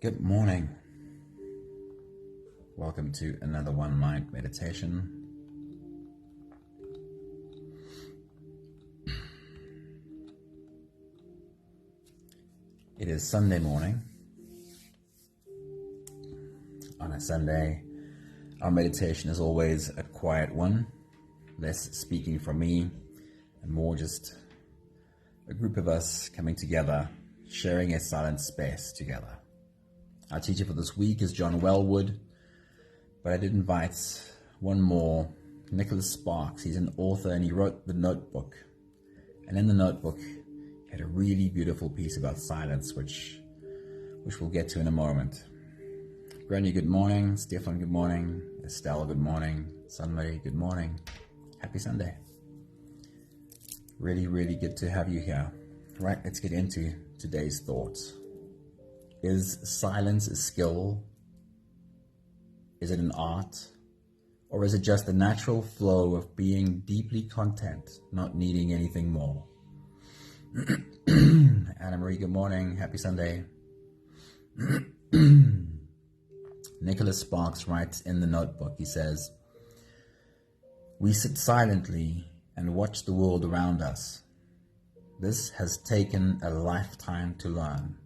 Good morning. Welcome to another One Mind meditation. It is Sunday morning. On a Sunday, our meditation is always a quiet one, less speaking from me and more just a group of us coming together, sharing a silent space together. Our teacher for this week is John Wellwood, but I did invite one more, Nicholas Sparks. He's an author and he wrote The Notebook. And in The Notebook, he had a really beautiful piece about silence, which we'll get to in a moment. Granny, good morning. Stefan, good morning. Estelle, good morning. Sunmarie, good morning. Happy Sunday. Really, really good to have you here. Right, let's get into today's thoughts. Is silence a skill? Is it an art? Or is it just the natural flow of being deeply content, not needing anything more? Anna Marie, good morning. Happy Sunday. Nicholas Sparks writes in The Notebook, he says, "We sit silently and watch the world around us. This has taken a lifetime to learn.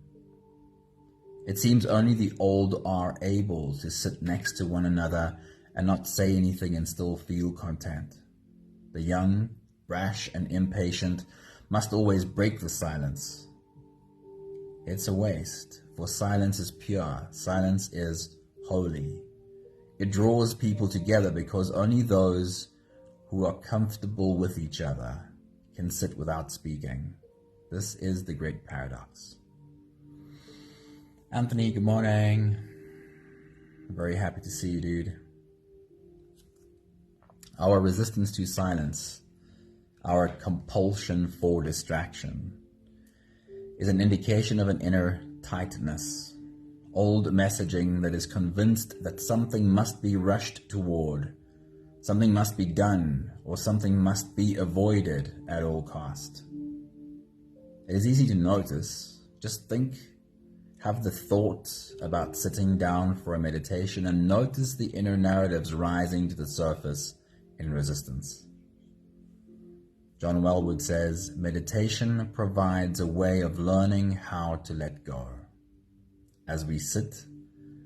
It seems only the old are able to sit next to one another and not say anything and still feel content. The young, brash and impatient must always break the silence. It's a waste, for silence is pure, silence is holy. It draws people together because only those who are comfortable with each other can sit without speaking. This is the great paradox." Anthony, good morning. I'm very happy to see you, dude. Our resistance to silence, our compulsion for distraction, is an indication of an inner tightness, old messaging that is convinced that something must be rushed toward, something must be done, or something must be avoided at all cost. It is easy to notice. Just have the thought about sitting down for a meditation and notice the inner narratives rising to the surface in resistance. John Wellwood says, "Meditation provides a way of learning how to let go. As we sit,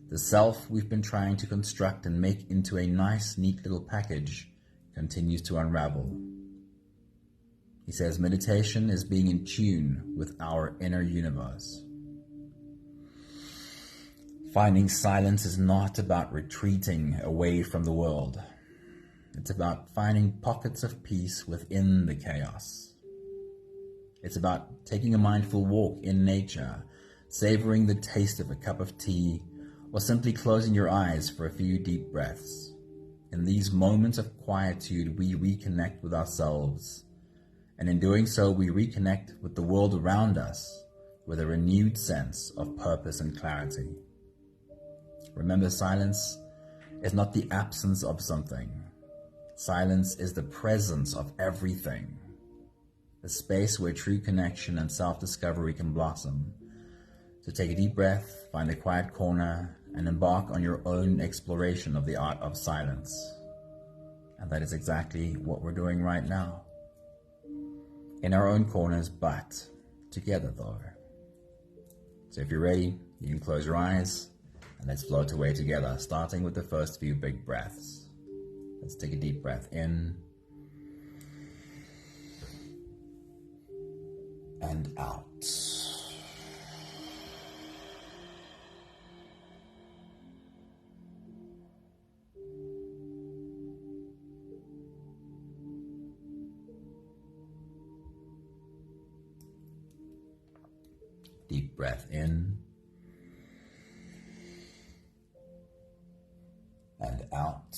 the self we've been trying to construct and make into a nice, neat little package continues to unravel." He says, meditation is being in tune with our inner universe. Finding silence is not about retreating away from the world. It's about finding pockets of peace within the chaos. It's about taking a mindful walk in nature, savoring the taste of a cup of tea, or simply closing your eyes for a few deep breaths. In these moments of quietude, we reconnect with ourselves. And in doing so, we reconnect with the world around us with a renewed sense of purpose and clarity. Remember, silence is not the absence of something. Silence is the presence of everything. A space where true connection and self-discovery can blossom. So take a deep breath, find a quiet corner, and embark on your own exploration of the art of silence. And that is exactly what we're doing right now. In our own corners, but together though. So if you're ready, you can close your eyes and let's float away together, starting with the first few big breaths. Let's take a deep breath in and out. Deep breath in and out.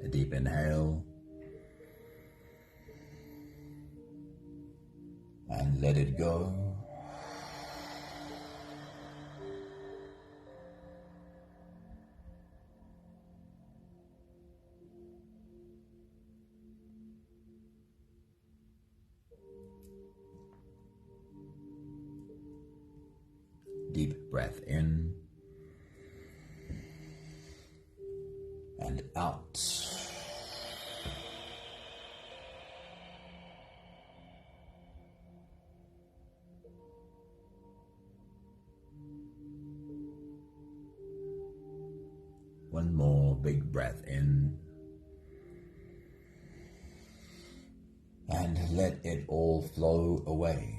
A deep inhale and let it go. deep breath in and out. One more big breath in and let it all flow away.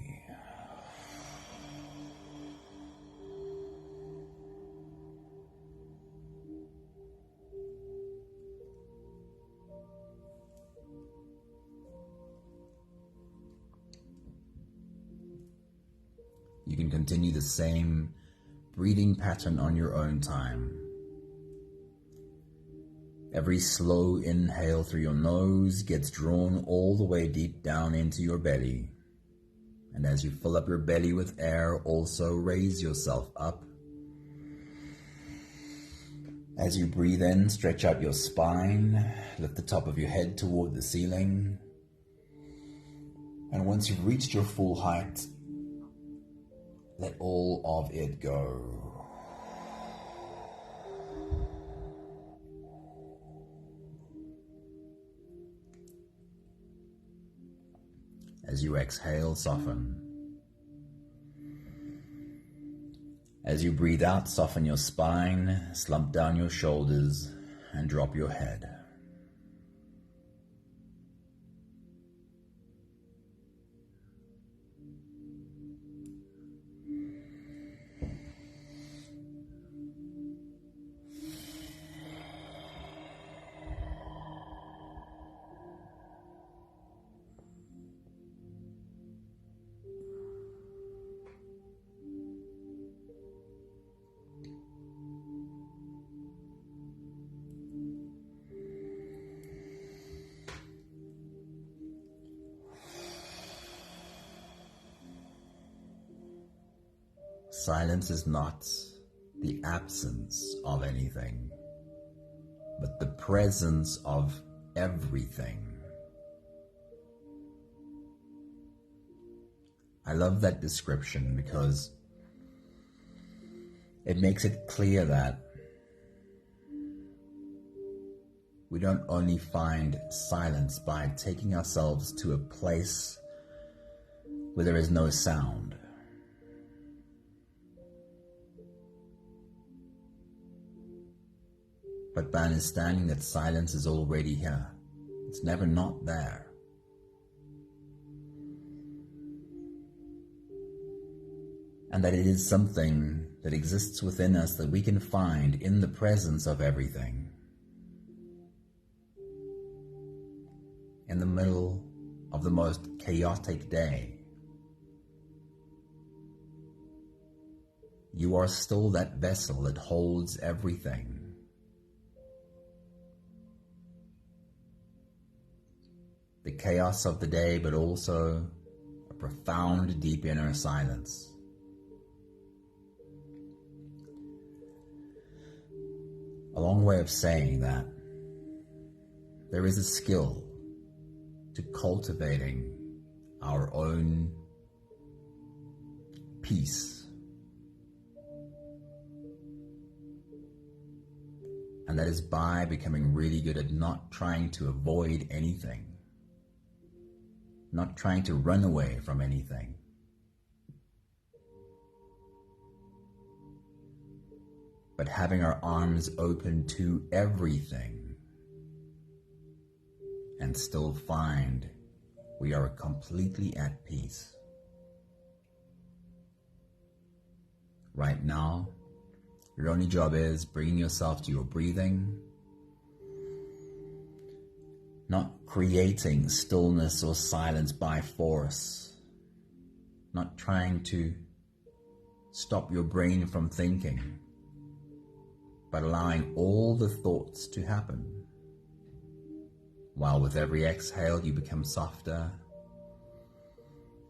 You can continue the same breathing pattern on your own time. Every slow inhale through your nose gets drawn all the way deep down into your belly. And as you fill up your belly with air, also raise yourself up. As you breathe in, stretch out your spine, lift the top of your head toward the ceiling. And once you've reached your full height, let all of it go. As you exhale, soften. As you breathe out, soften your spine, slump down your shoulders, and drop your head. Silence is not the absence of anything, but the presence of everything. I love that description because it makes it clear that we don't only find silence by taking ourselves to a place where there is no sound, but by understanding that silence is already here. It's never not there. And that it is something that exists within us that we can find in the presence of everything. In the middle of the most chaotic day, you are still that vessel that holds everything. The chaos of the day, but also a profound, deep inner silence. A long way of saying that there is a skill to cultivating our own peace. And that is by becoming really good at not trying to avoid anything. Not trying to run away from anything, but having our arms open to everything and still find we are completely at peace. Right now, your only job is bringing yourself to your breathing, not creating stillness or silence by force, not trying to stop your brain from thinking, but allowing all the thoughts to happen. While with every exhale you become softer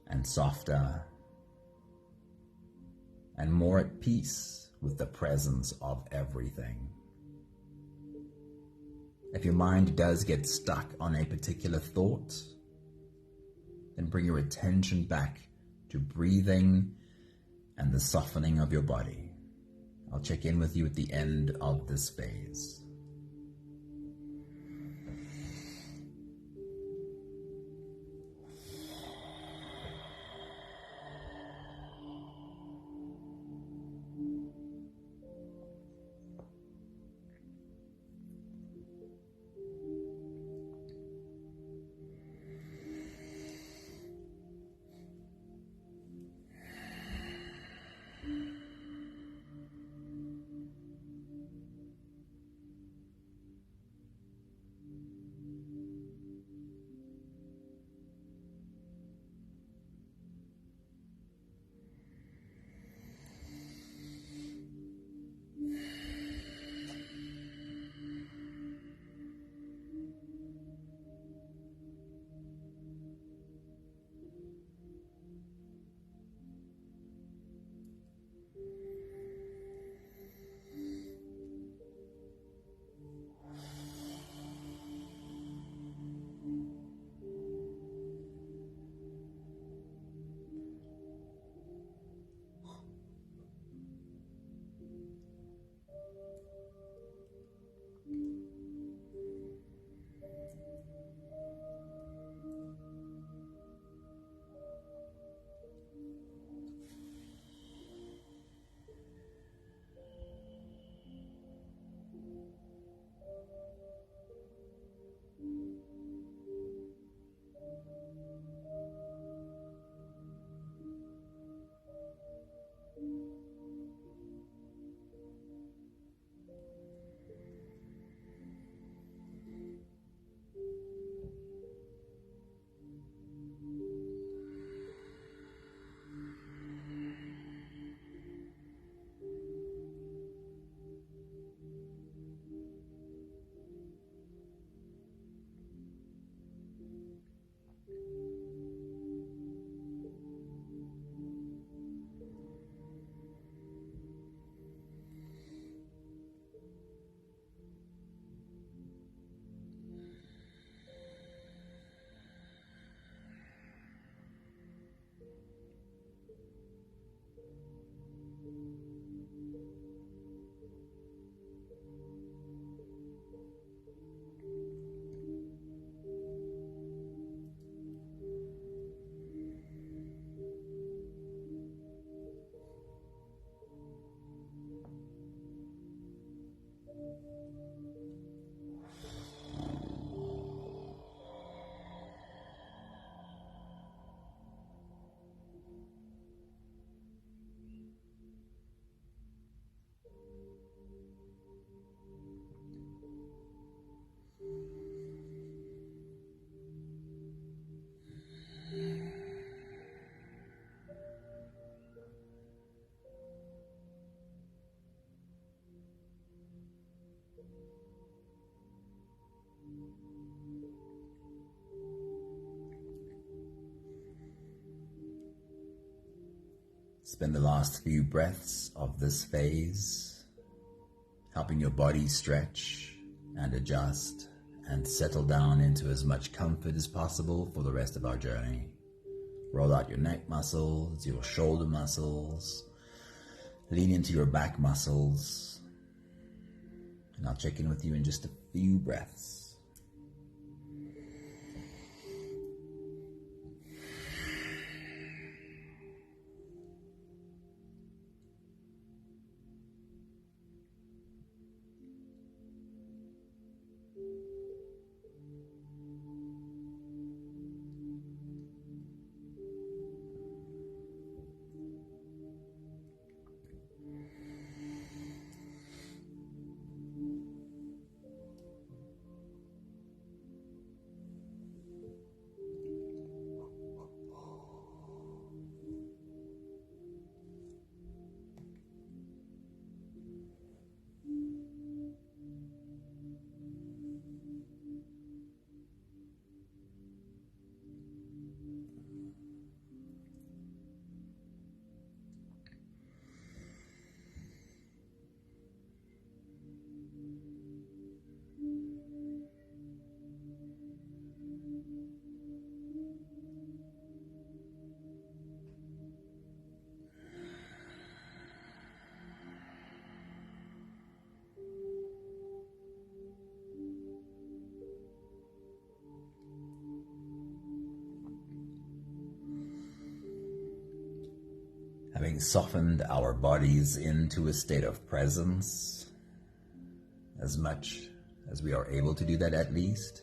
and softer and more at peace with the presence of everything. If your mind does get stuck on a particular thought, then bring your attention back to breathing and the softening of your body. I'll check in with you at the end of this phase. Spend the last few breaths of this phase helping your body stretch and adjust and settle down into as much comfort as possible for the rest of our journey. Roll out your neck muscles, your shoulder muscles, lean into your back muscles, and I'll check in with you in just a few breaths. Having softened our bodies into a state of presence, as much as we are able to do that at least,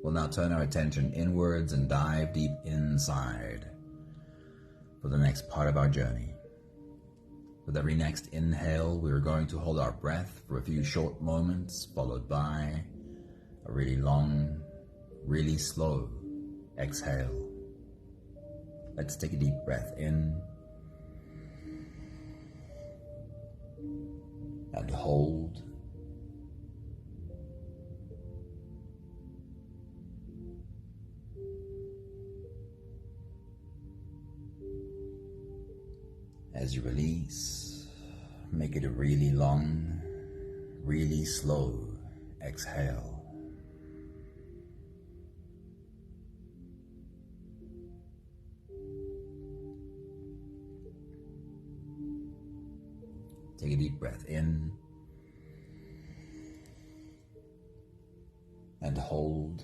we'll now turn our attention inwards and dive deep inside for the next part of our journey. With every next inhale, we're going to hold our breath for a few short moments, followed by a really long, really slow exhale. Let's take a deep breath in and hold. As you release, make it a really long, really slow exhale. Take a deep breath in and hold.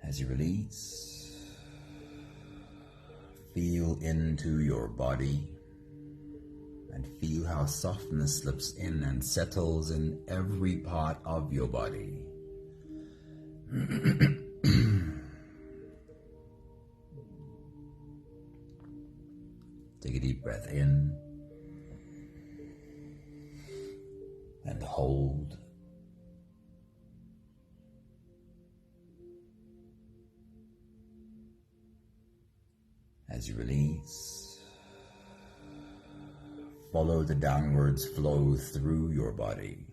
As you release, feel into your body and feel how softness slips in and settles in every part of your body. Take a deep breath in and hold. As you release, follow the downwards flow through your body.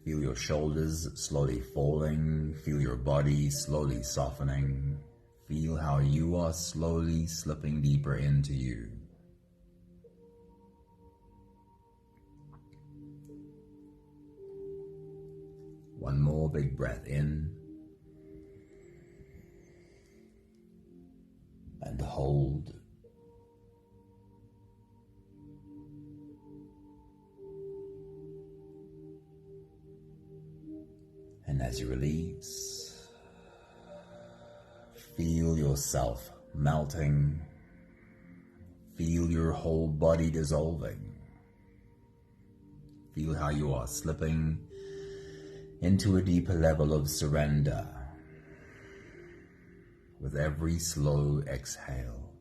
Feel your shoulders slowly falling, feel your body slowly softening, feel how you are slowly slipping deeper into you. One more big breath in and hold. And as you release, feel yourself melting. Feel your whole body dissolving. Feel how you are slipping into a deeper level of surrender with every slow exhale.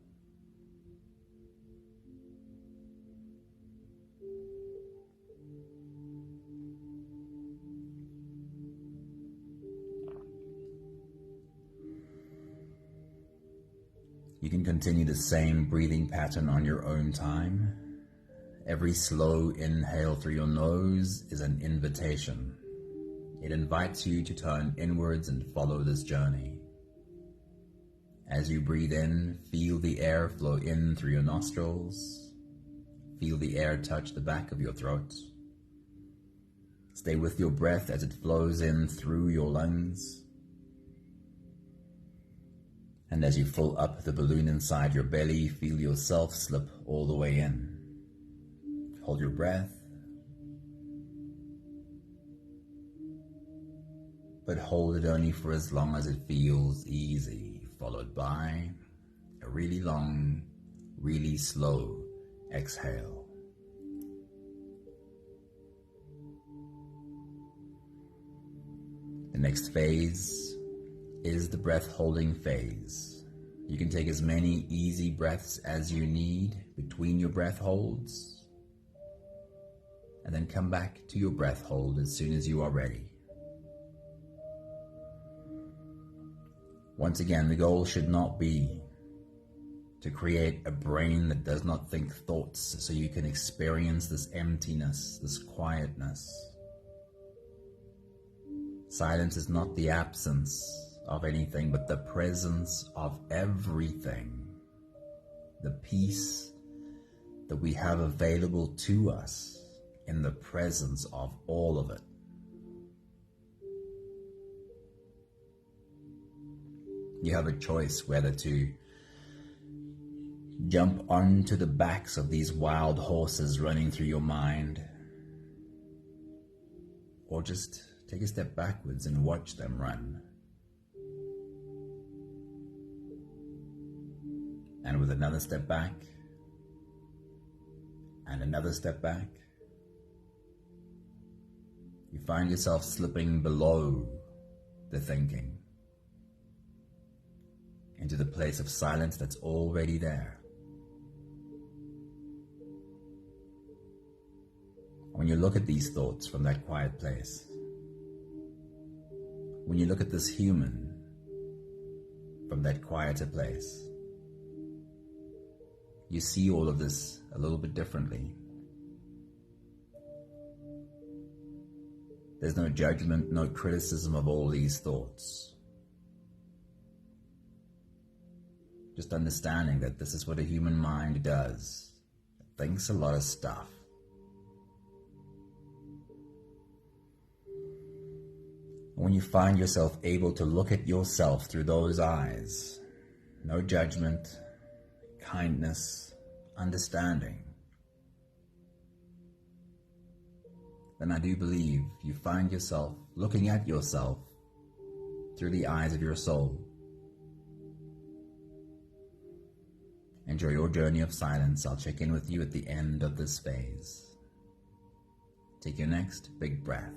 You can continue the same breathing pattern on your own time. Every slow inhale through your nose is an invitation. It invites you to turn inwards and follow this journey. As you breathe in, feel the air flow in through your nostrils. Feel the air touch the back of your throat. Stay with your breath as it flows in through your lungs. And as you fill up the balloon inside your belly, feel yourself slip all the way in. Hold your breath, but hold it only for as long as it feels easy, followed by a really long, really slow exhale. The next phase is the breath holding phase. You can take as many easy breaths as you need between your breath holds, and then come back to your breath hold as soon as you are ready. Once again, the goal should not be to create a brain that does not think thoughts so you can experience this emptiness, this quietness. Silence is not the absence of anything, but the presence of everything. The peace that we have available to us in the presence of all of it. You have a choice whether to jump onto the backs of these wild horses running through your mind, or just take a step backwards and watch them run. And with another step back, and another step back, you find yourself slipping below the thinking, into the place of silence that's already there. When you look at these thoughts from that quiet place, when you look at this human from that quieter place, you see all of this a little bit differently. There's no judgment, no criticism of all these thoughts. Just understanding that this is what a human mind does. It thinks a lot of stuff. When you find yourself able to look at yourself through those eyes, no judgment, kindness, understanding, then I do believe you find yourself looking at yourself through the eyes of your soul. Enjoy your journey of silence. I'll check in with you at the end of this phase. Take your next big breath.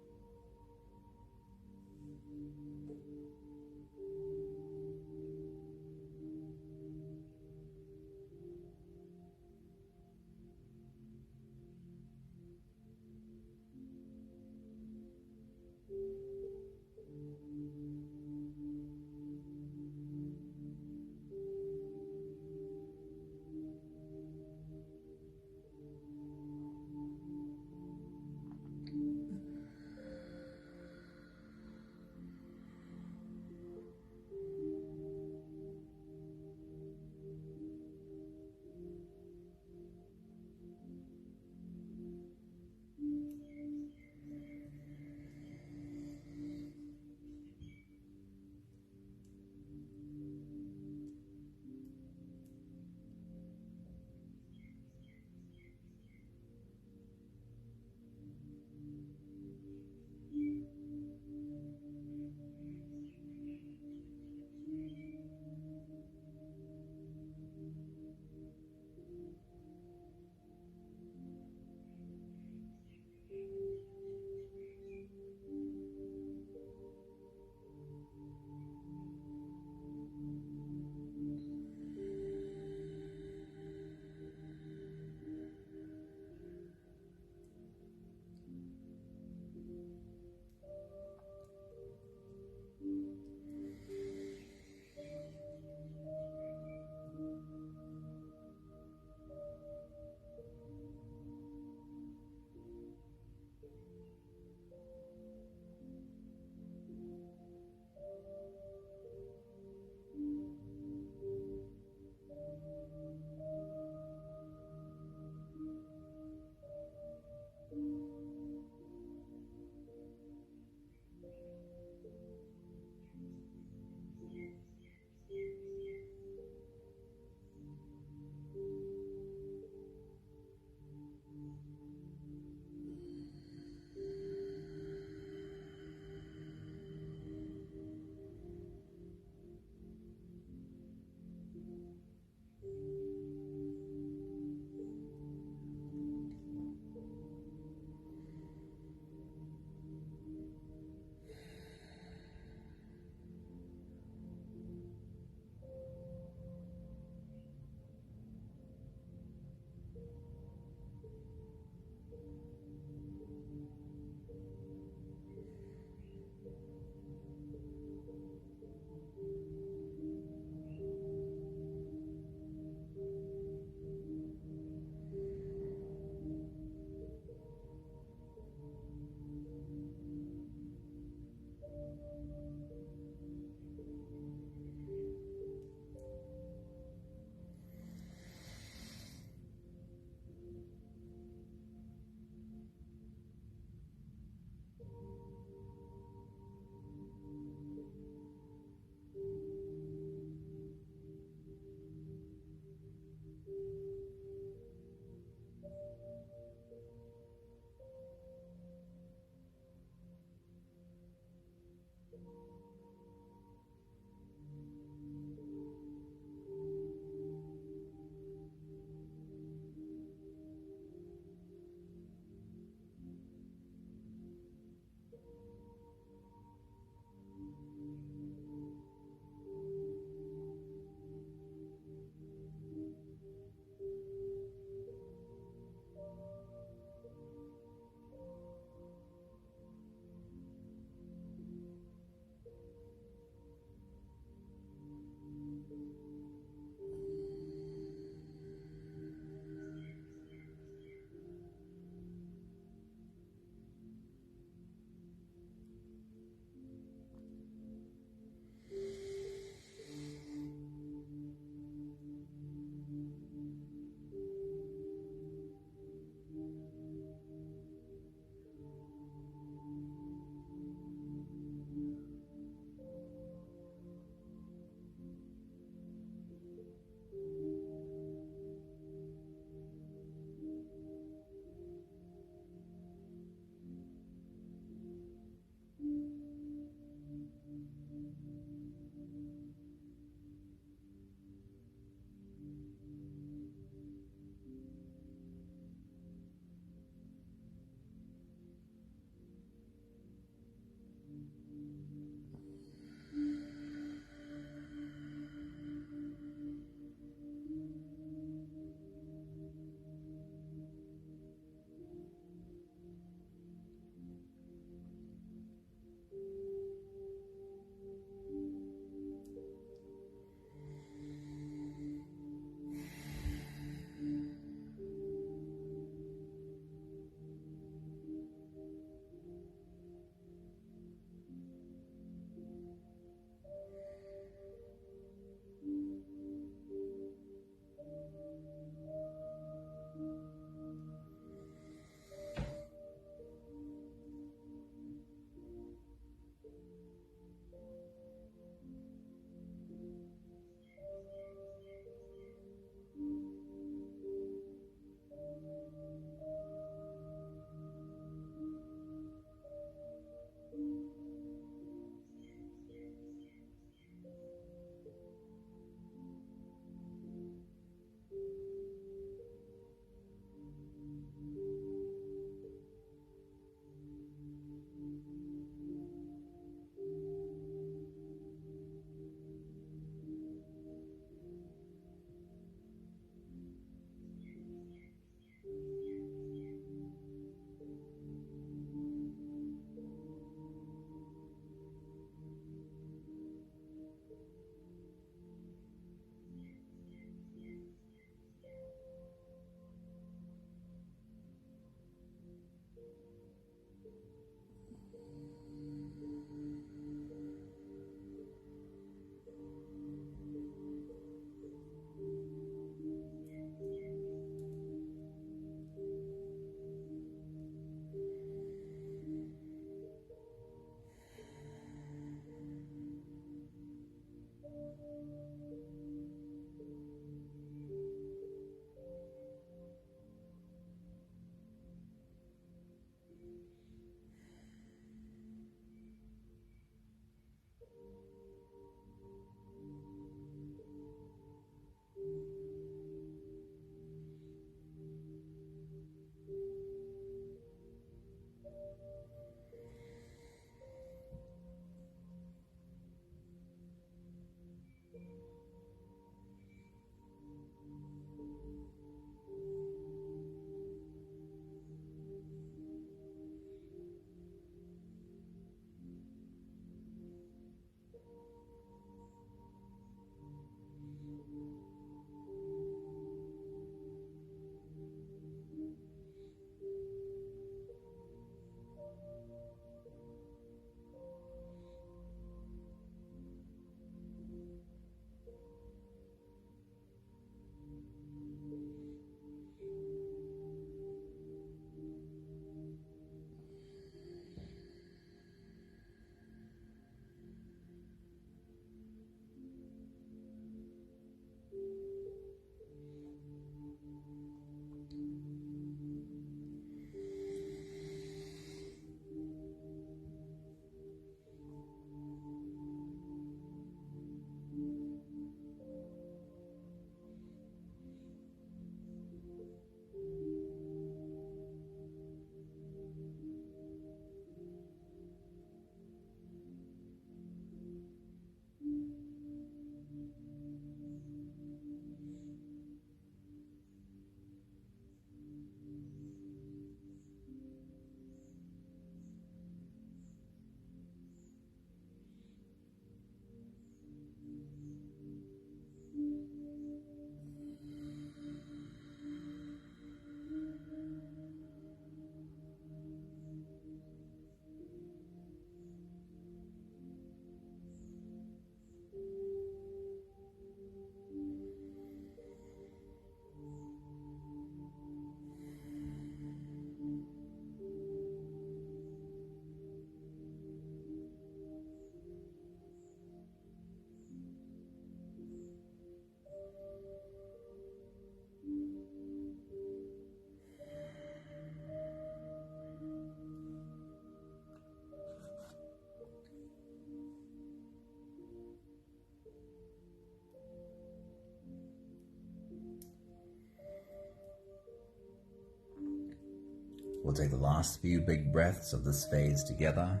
We'll take the last few big breaths of this phase together,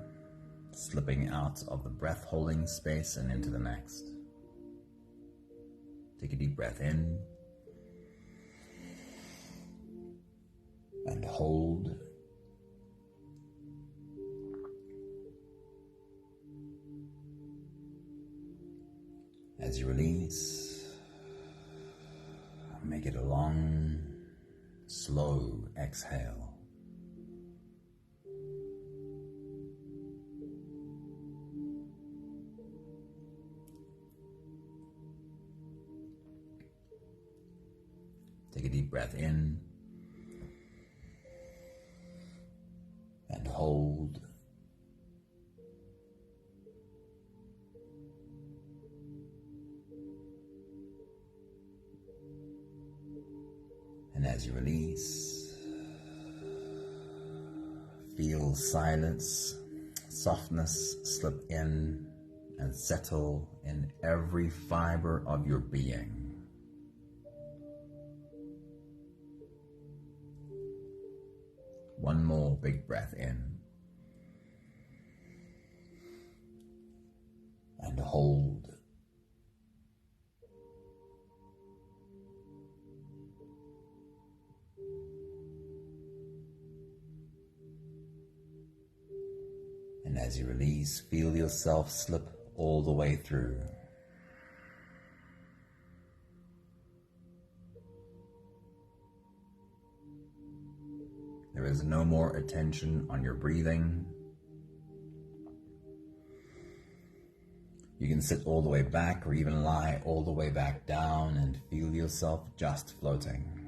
slipping out of the breath holding space and into the next. Take a deep breath in and hold. As you release, make it a long, slow exhale. Take a deep breath in and hold. And as you release, feel silence, softness slip in and settle in every fiber of your being. One more big breath in and hold. And as you release, feel yourself slip all the way through. There is no more attention on your breathing. You can sit all the way back or even lie all the way back down and feel yourself just floating.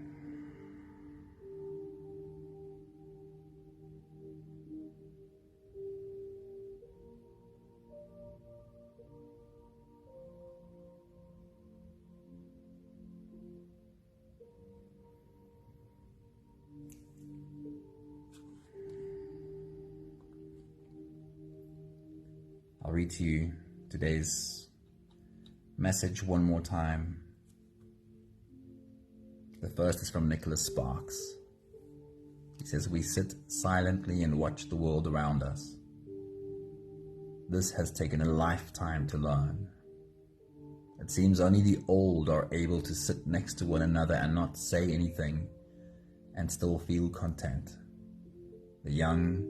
I'll read to you today's message one more time. The first is from Nicholas Sparks. He says, "We sit silently and watch the world around us. This has taken a lifetime to learn. It seems only the old are able to sit next to one another and not say anything and still feel content. The young,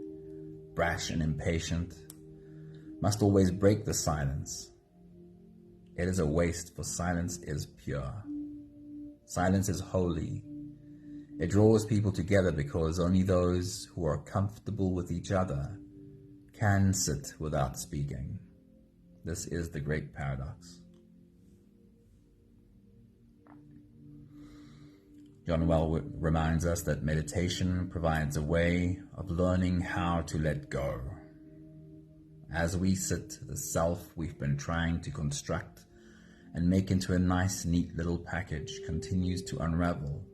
brash and impatient must always break the silence. It is a waste, for silence is pure. Silence is holy. It draws people together because only those who are comfortable with each other can sit without speaking. This is the great paradox." John Well reminds us that meditation provides a way of learning how to let go. As we sit, the self we've been trying to construct and make into a nice, neat little package continues to unravel.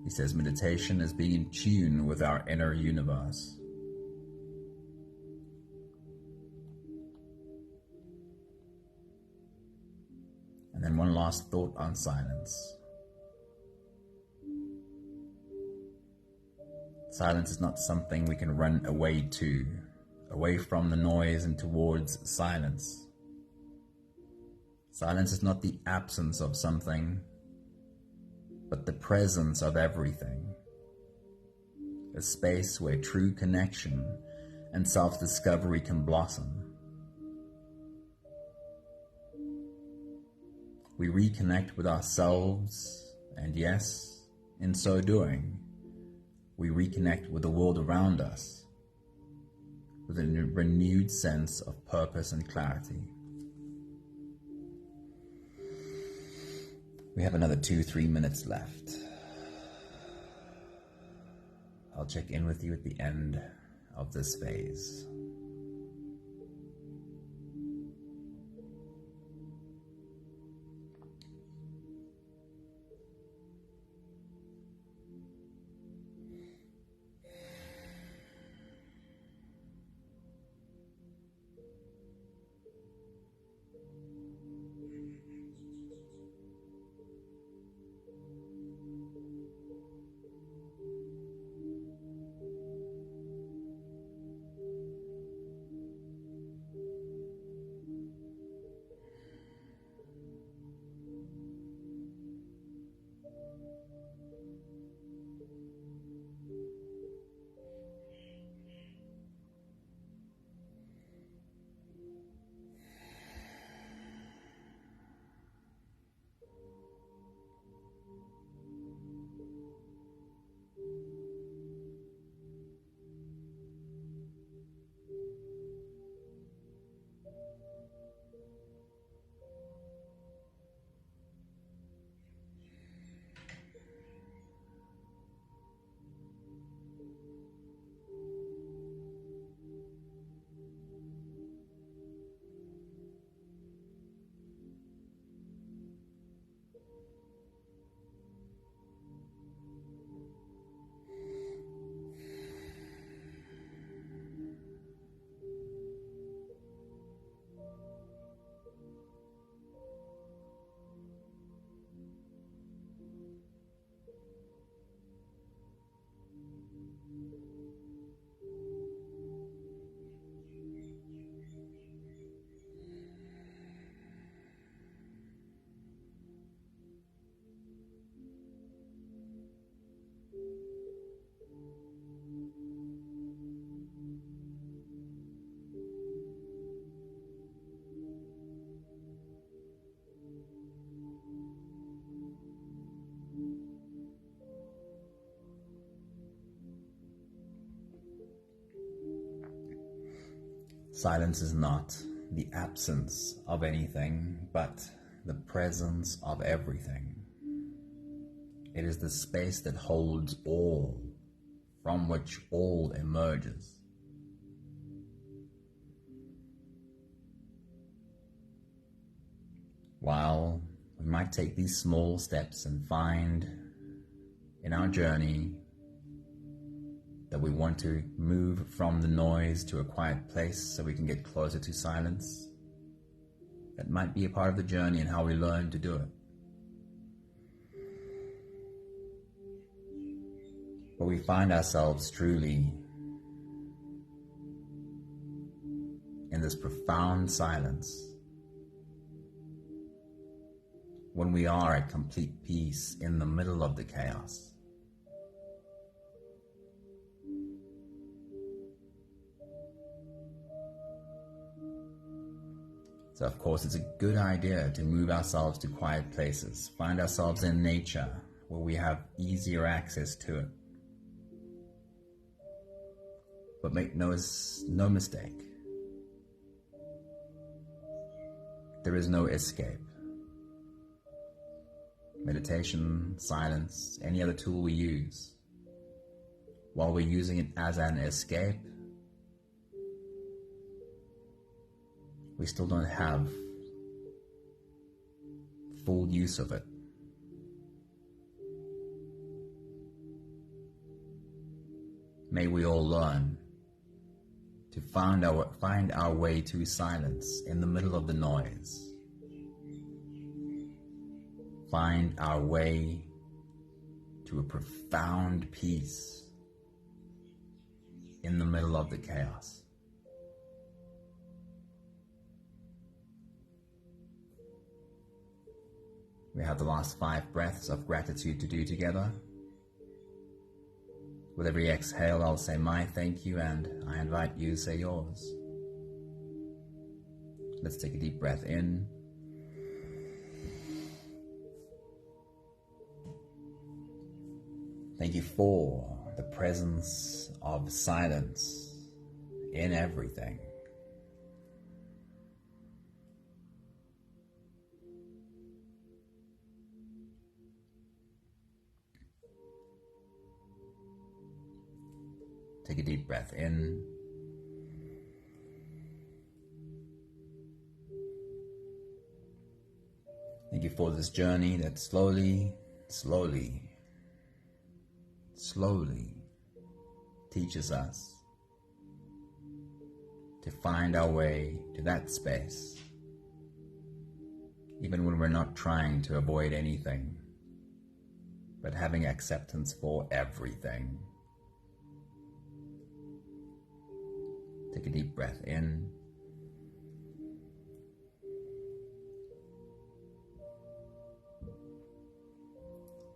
He says meditation is being in tune with our inner universe. And then one last thought on silence. Silence is not something we can run away to, away from the noise and towards silence. Silence is not the absence of something, but the presence of everything. A space where true connection and self-discovery can blossom. We reconnect with ourselves, and yes, in so doing, we reconnect with the world around us with a renewed sense of purpose and clarity. We have another 2-3 minutes left. I'll check in with you at the end of this phase. Silence is not the absence of anything, but the presence of everything. It is the space that holds all, from which all emerges. While we might take these small steps and find in our journey that we want to move from the noise to a quiet place so we can get closer to silence, that might be a part of the journey and how we learn to do it. But we find ourselves truly in this profound silence when we are at complete peace in the middle of the chaos. So of course it's a good idea to move ourselves to quiet places, find ourselves in nature where we have easier access to it. But make no mistake, there is no escape. Meditation, silence, any other tool we use, while we're using it as an escape, we still don't have full use of it. May we all learn to find our way to silence in the middle of the noise. Find our way to a profound peace in the middle of the chaos. We have the last 5 breaths of gratitude to do together. With every exhale, I'll say my thank you, and I invite you to say yours. Let's take a deep breath in. Thank you for the presence of silence in everything. Take a deep breath in. Thank you for this journey that slowly teaches us to find our way to that space, even when we're not trying to avoid anything, but having acceptance for everything. Take a deep breath in.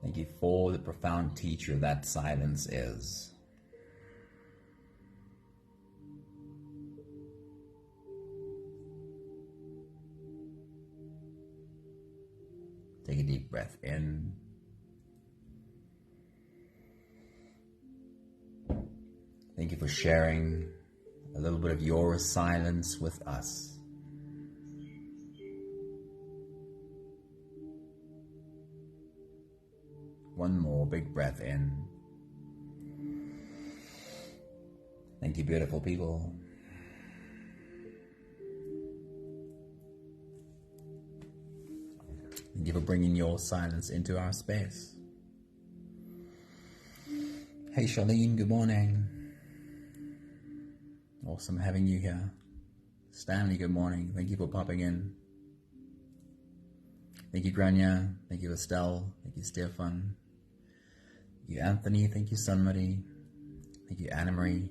Thank you for the profound teacher that silence is. Take a deep breath in. Thank you for sharing a little bit of your silence with us. One more big breath in. Thank you, beautiful people. Thank you for bringing your silence into our space. Hey Charlene, good morning. Awesome having you here. Stanley, good morning. Thank you for popping in. Thank you, Grania. Thank you, Estelle. Thank you, Stefan. Thank you, Anthony. Thank you, Sunmarie. Thank you, Anna Marie.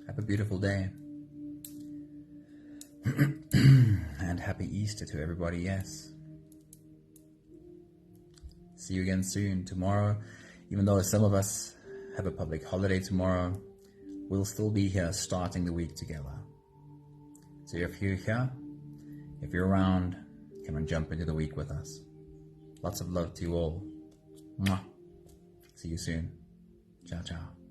Have a beautiful day. And happy Easter to everybody, yes. See you again soon. Tomorrow, even though some of us have a public holiday tomorrow, we'll still be here starting the week together. So if you're here, if you're around, come and jump into the week with us. Lots of love to you all. Mwah. See you soon. Ciao, ciao.